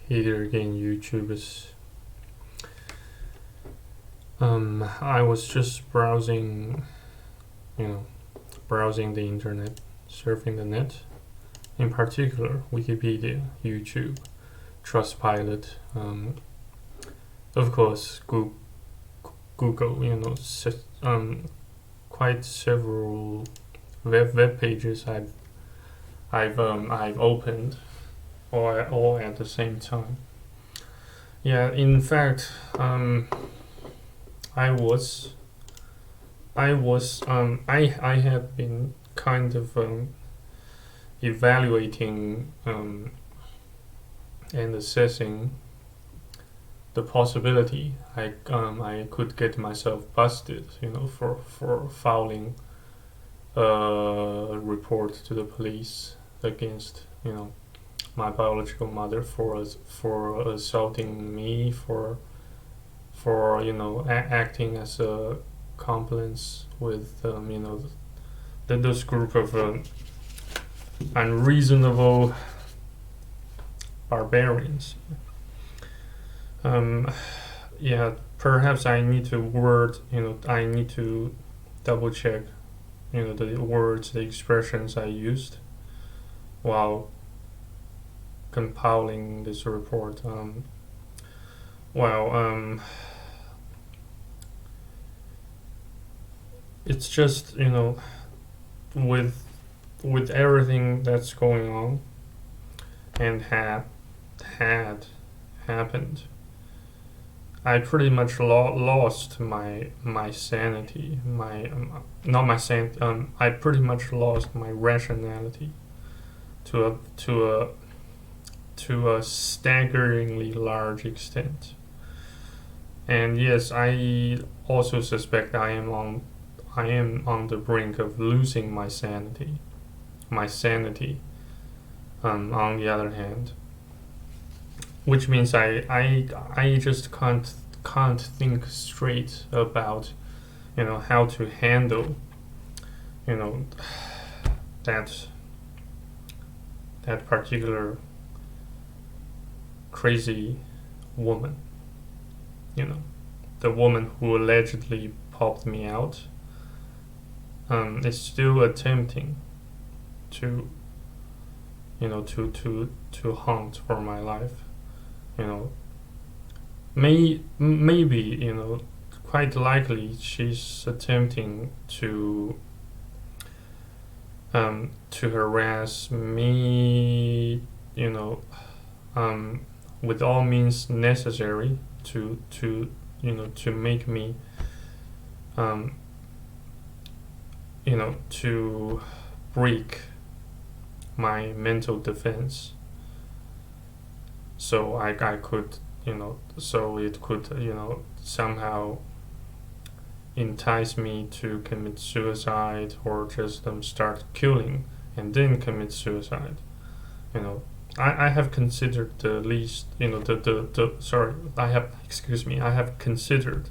Here again, YouTubers. I was just browsing, browsing the internet, surfing the net. In particular, Wikipedia, YouTube, Trustpilot, of course, Google. Quite several web pages I've opened all at the same time. Yeah, in fact, I have been kind of evaluating and assessing the possibility I could get myself busted, for filing a report to the police against, my biological mother for assaulting me, for acting as a accomplice with those group of unreasonable barbarians. Perhaps I need to double check, the words, the expressions I used while compiling this report. It's just, with everything that's going on and had happened, I pretty much lost my sanity. Not my sanity. I pretty much lost my rationality to a staggeringly large extent. And yes, I also suspect I am on the brink of losing my sanity. My sanity, on the other hand, which means I just can't think straight about, how to handle, that particular crazy woman, the woman who allegedly popped me out, is still attempting to hunt for my life. Maybe, quite likely she's attempting to harass me, with all means necessary to make me, to break my mental defense, so I could, so it could, somehow entice me to commit suicide, or just start killing and then commit suicide. I have considered the least, I have considered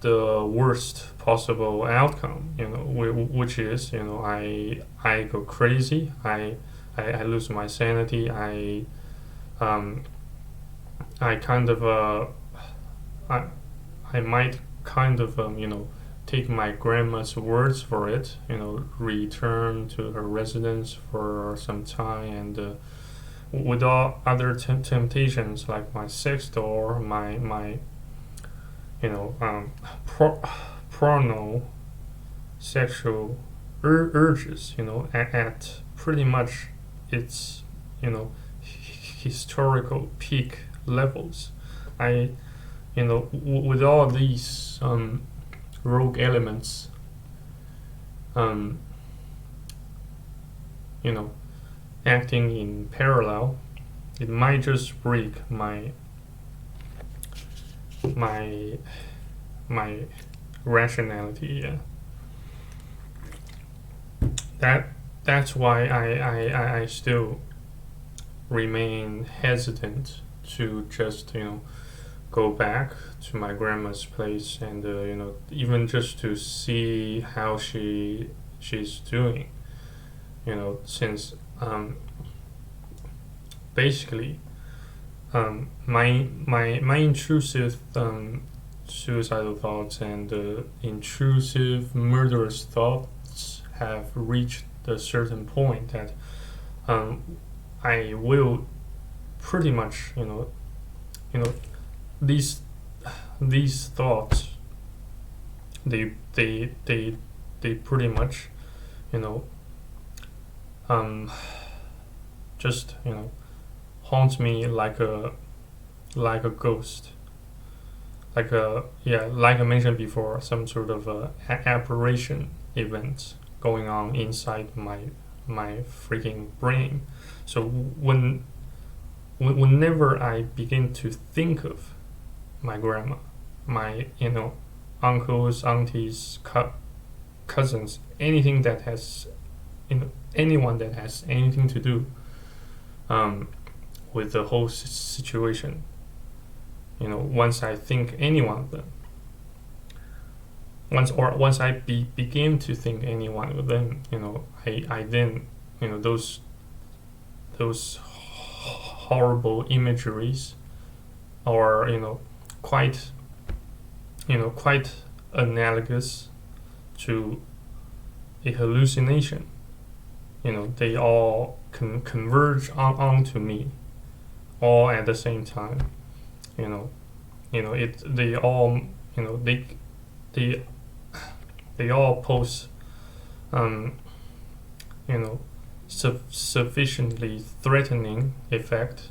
the worst possible outcome, which is, I go crazy, I lose my sanity, I kind of I might kind of take my grandma's words for it, return to her residence for some time, and with all other temptations like my sex doll, my porno sexual urges, at pretty much its, historical peak levels. With all these rogue elements, acting in parallel, it might just break my rationality. That's why I still remain hesitant to just go back to my grandma's place, and even just to see how she's doing, since basically my intrusive suicidal thoughts and intrusive murderous thoughts have reached a certain point that I will pretty much, these thoughts, they pretty much, you know just haunt me like a ghost, like I mentioned before, some sort of apparition event going on inside my freaking brain. So whenever I begin to think of my grandma, my uncles, aunties, cousins, anything that has anyone that has anything to do with the whole situation, once I think any one of them, once I begin to think any one of them, I then, those horrible imageries are quite quite analogous to a hallucination. They all converge onto me all at the same time. They all they all pose sufficiently threatening effect,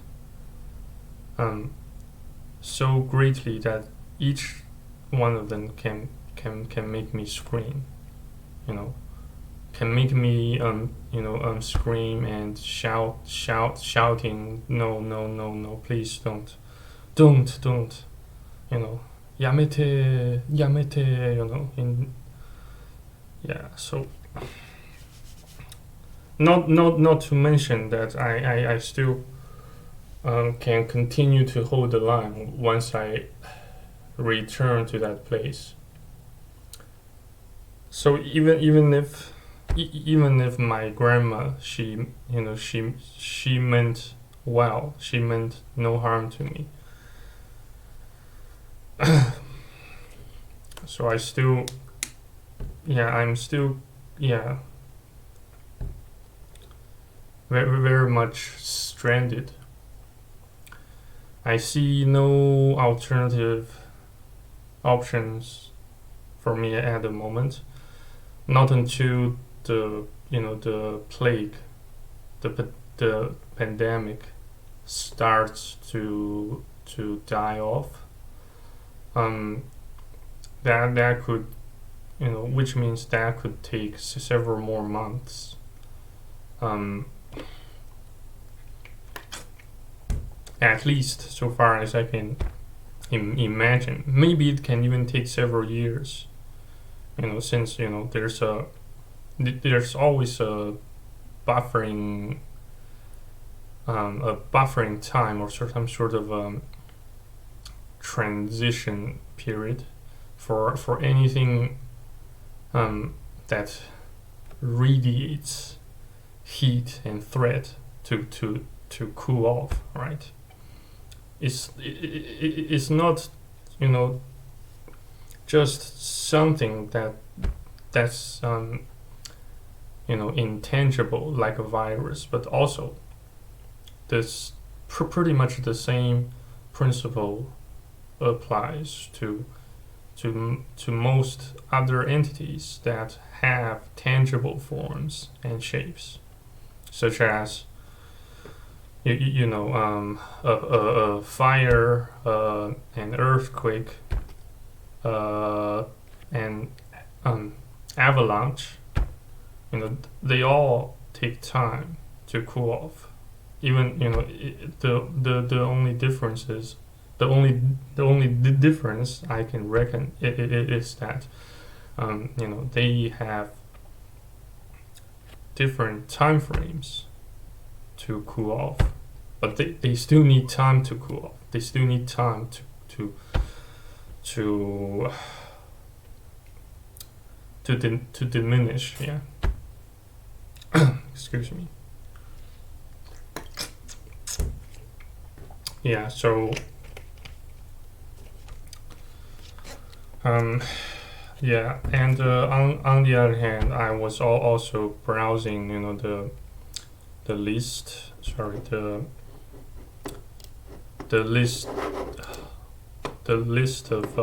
so greatly that each one of them can make me scream, can make me scream and shouting, no, please don't, yamete, so not to mention that I still can continue to hold the line once I return to that place. So even if my grandma, she meant well, she meant no harm to me. So I'm still very, very much stranded. I see no alternative options for me at the moment. Not until the plague, the pandemic starts to die off. That could, which means that could take several more months. At least so far as I can imagine. Maybe it can even take several years. Since there's always a buffering time, or some sort of transition period for anything that radiates heat and threat to cool off, right? It's not just something that's intangible like a virus, but also this pretty much the same principle applies to most other entities that have tangible forms and shapes, such as a fire, an earthquake, and avalanche. They all take time to cool off. Even the only difference is the only difference I can reckon is that they have different time frames to cool off, but they still need time to cool off. They still need time to diminish. Yeah. Excuse me. yeah. So um, yeah, and on the other hand, I was also browsing, the list. Sorry, the list the list of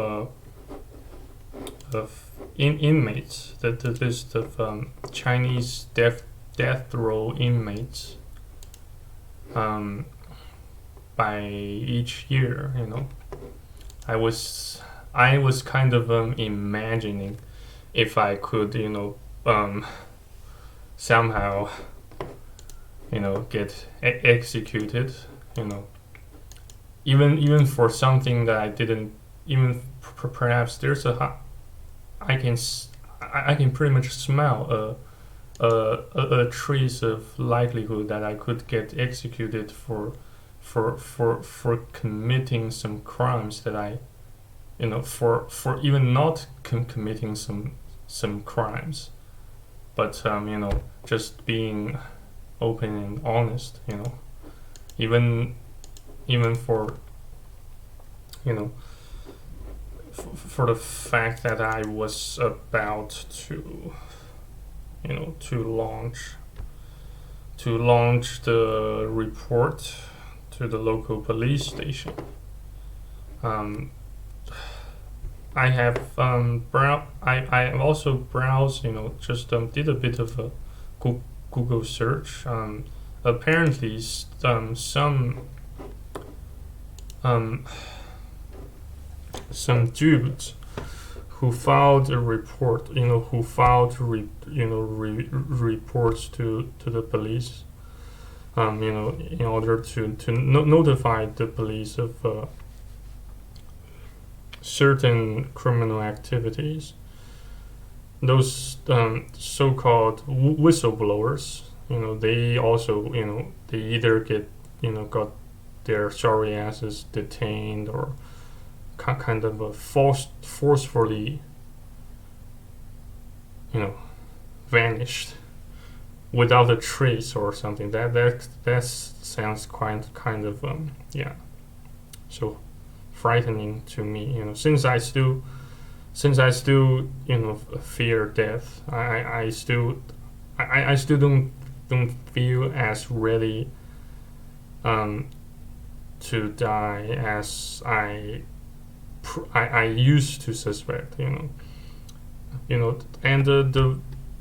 inmates, the list of Chinese death row inmates um, by each year. I was I was kind of imagining if I could, somehow, get executed, you know, even for something that I didn't even perhaps there's I can I can pretty much smell a trace of likelihood that I could get executed for committing some crimes that I for even not committing some crimes, but just being open and honest, even even for you know for the fact that I was about to to launch the report to the local police station. Um, I have I also browsed, just did a bit of a Google search. Apparently, um, some dudes who filed a report, who filed reports to the police, in order to notify the police of certain criminal activities. Those so-called whistleblowers, they also, they either got their sorry asses detained or kind of forcefully, vanished without a trace or something. That sounds kind of yeah, so frightening to me. Since I still fear death, I still don't feel as ready to die as I used to suspect. And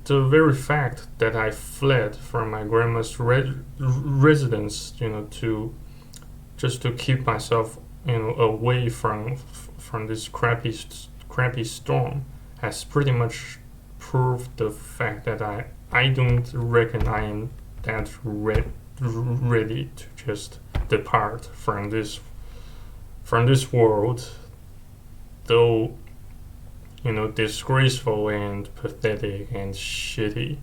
the very fact that I fled from my grandma's residence, to just to keep myself, away from this crappy storm, has pretty much proved the fact that I don't reckon I am that ready to just depart from this world, though disgraceful and pathetic and shitty.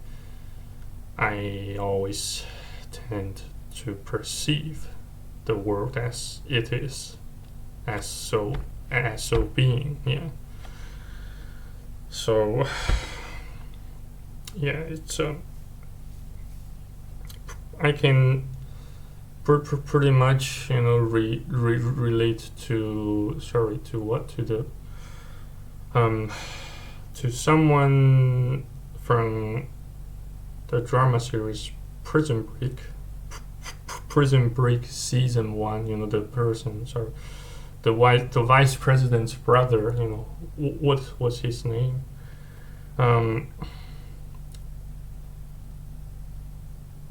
I always tend to perceive the world as it is, as so being. Yeah. So yeah, it's I can pretty much relate to the to someone from the drama series Prison Break season 1. The person, sorry, the vice president's brother. What was his name?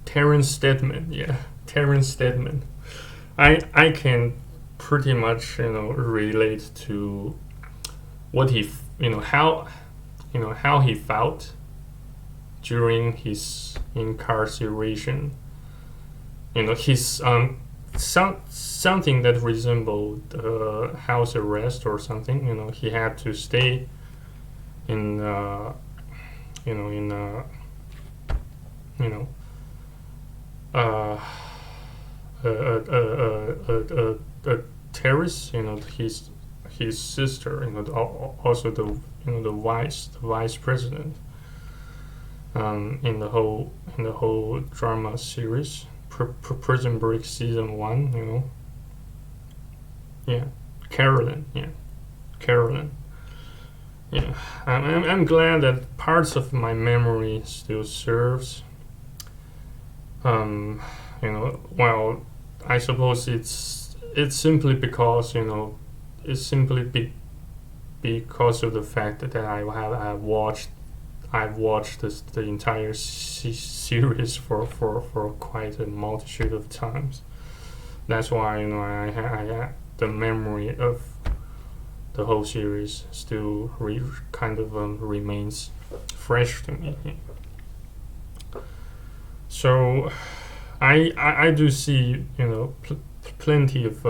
Terrence Steadman. Yeah, Terrence Steadman. I can pretty much relate to what he how he felt during his incarceration. His something that resembled house arrest or something. He had to stay in in uh, a terrace. His sister. Also the vice president. In the whole drama series, Prison Break season 1. Yeah, Carolyn. Yeah, Carolyn. Yeah, I'm glad that parts of my memory still serves. Um, well, I suppose it's simply because it's simply because of the fact that I've watched the entire series for quite a multitude of times. That's why I the memory of the whole series still kind of remains fresh to me. So I do see plenty of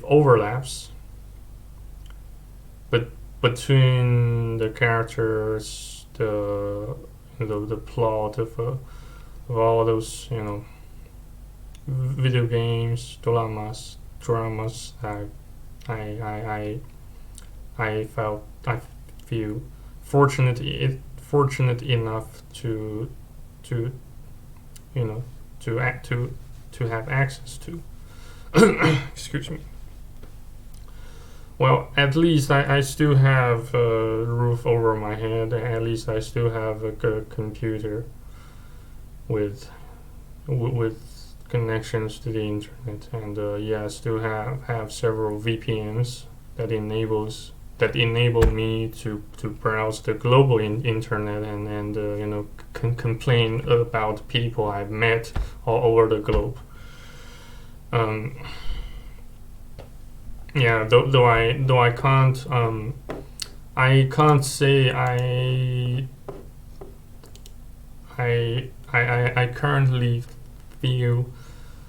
overlaps, but between the characters, the plot of all those video games, dramas. I feel fortunate enough to have access to. Excuse me. Well, at least I still have a roof over my head. At least I still have a good computer with connections to the internet, and I still have several VPNs that enable me to browse the global internet and complain about people I've met all over the globe. Though I can't say I currently feel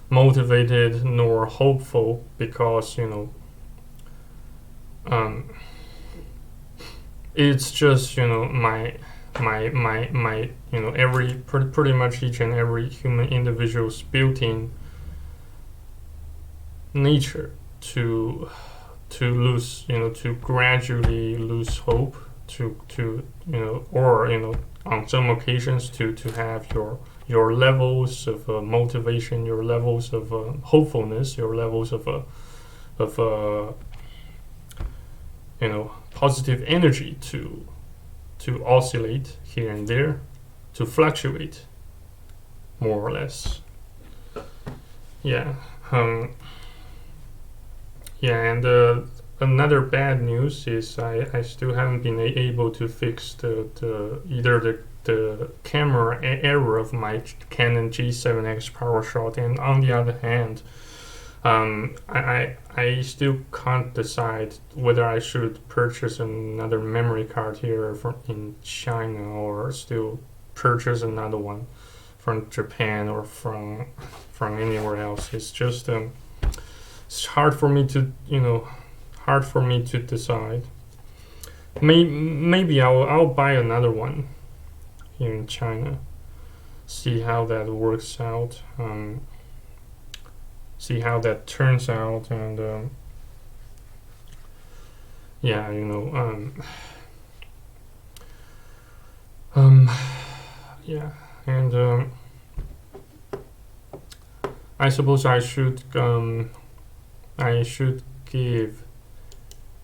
motivated nor hopeful, because it's just my every pretty much each and every human individual's built-in nature to lose to gradually lose hope, or on some occasions to have your levels of motivation, your levels of hopefulness, your levels of positive energy to oscillate here and there, to fluctuate more or less. Yeah. And another bad news is I still haven't been able to fix either the camera error of my Canon G7X PowerShot, and on the other hand, I still can't decide whether I should purchase another memory card here in China, or still purchase another one from Japan or from anywhere else. It's just it's hard for me to decide. Maybe I'll buy another one here in China, see how that works out, see how that turns out, and and I suppose I should give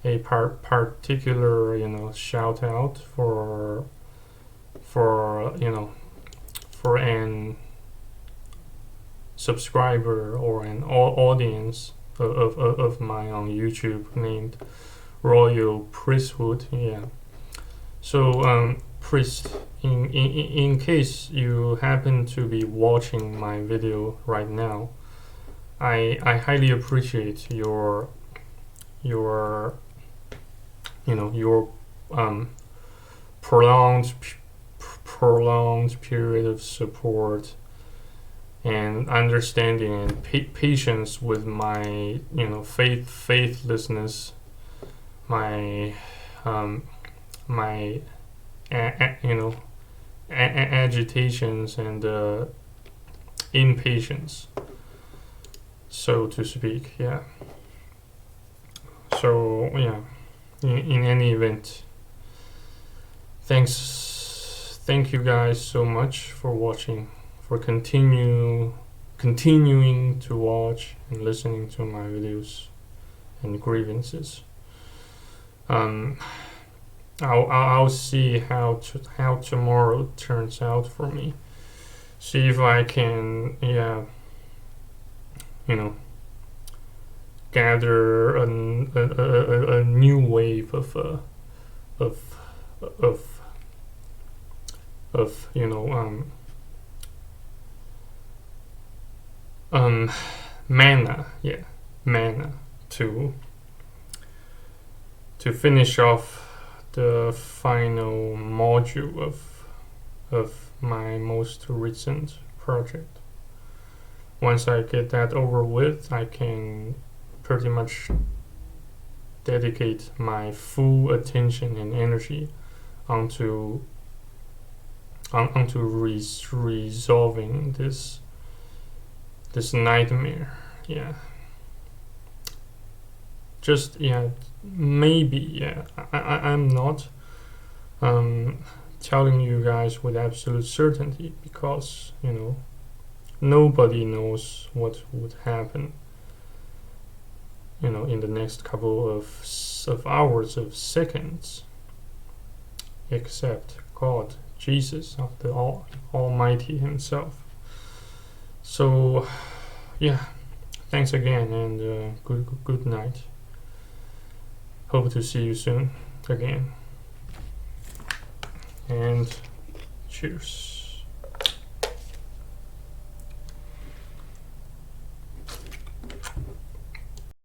a particular shout out for an subscriber or an audience of mine on YouTube named Royal Priesthood. Yeah. So Priest, in case you happen to be watching my video right now, I highly appreciate your prolonged period of support and understanding and patience with my faithlessness, my my agitations and impatience, so to speak. Yeah. So yeah, in any event, thank you guys so much for watching, for continuing continuing to watch and listening to my videos and grievances. I'll see how tomorrow turns out for me. See if I can, gather a new wave of mana to finish off the final module of my most recent project. Once I get that over with, I can pretty much dedicate my full attention and energy onto resolving this nightmare. I'm not telling you guys with absolute certainty, because nobody knows what would happen in the next couple of hours, of seconds, except God, Jesus, the Almighty himself. So thanks again, and good night. Hope to see you soon again, and cheers.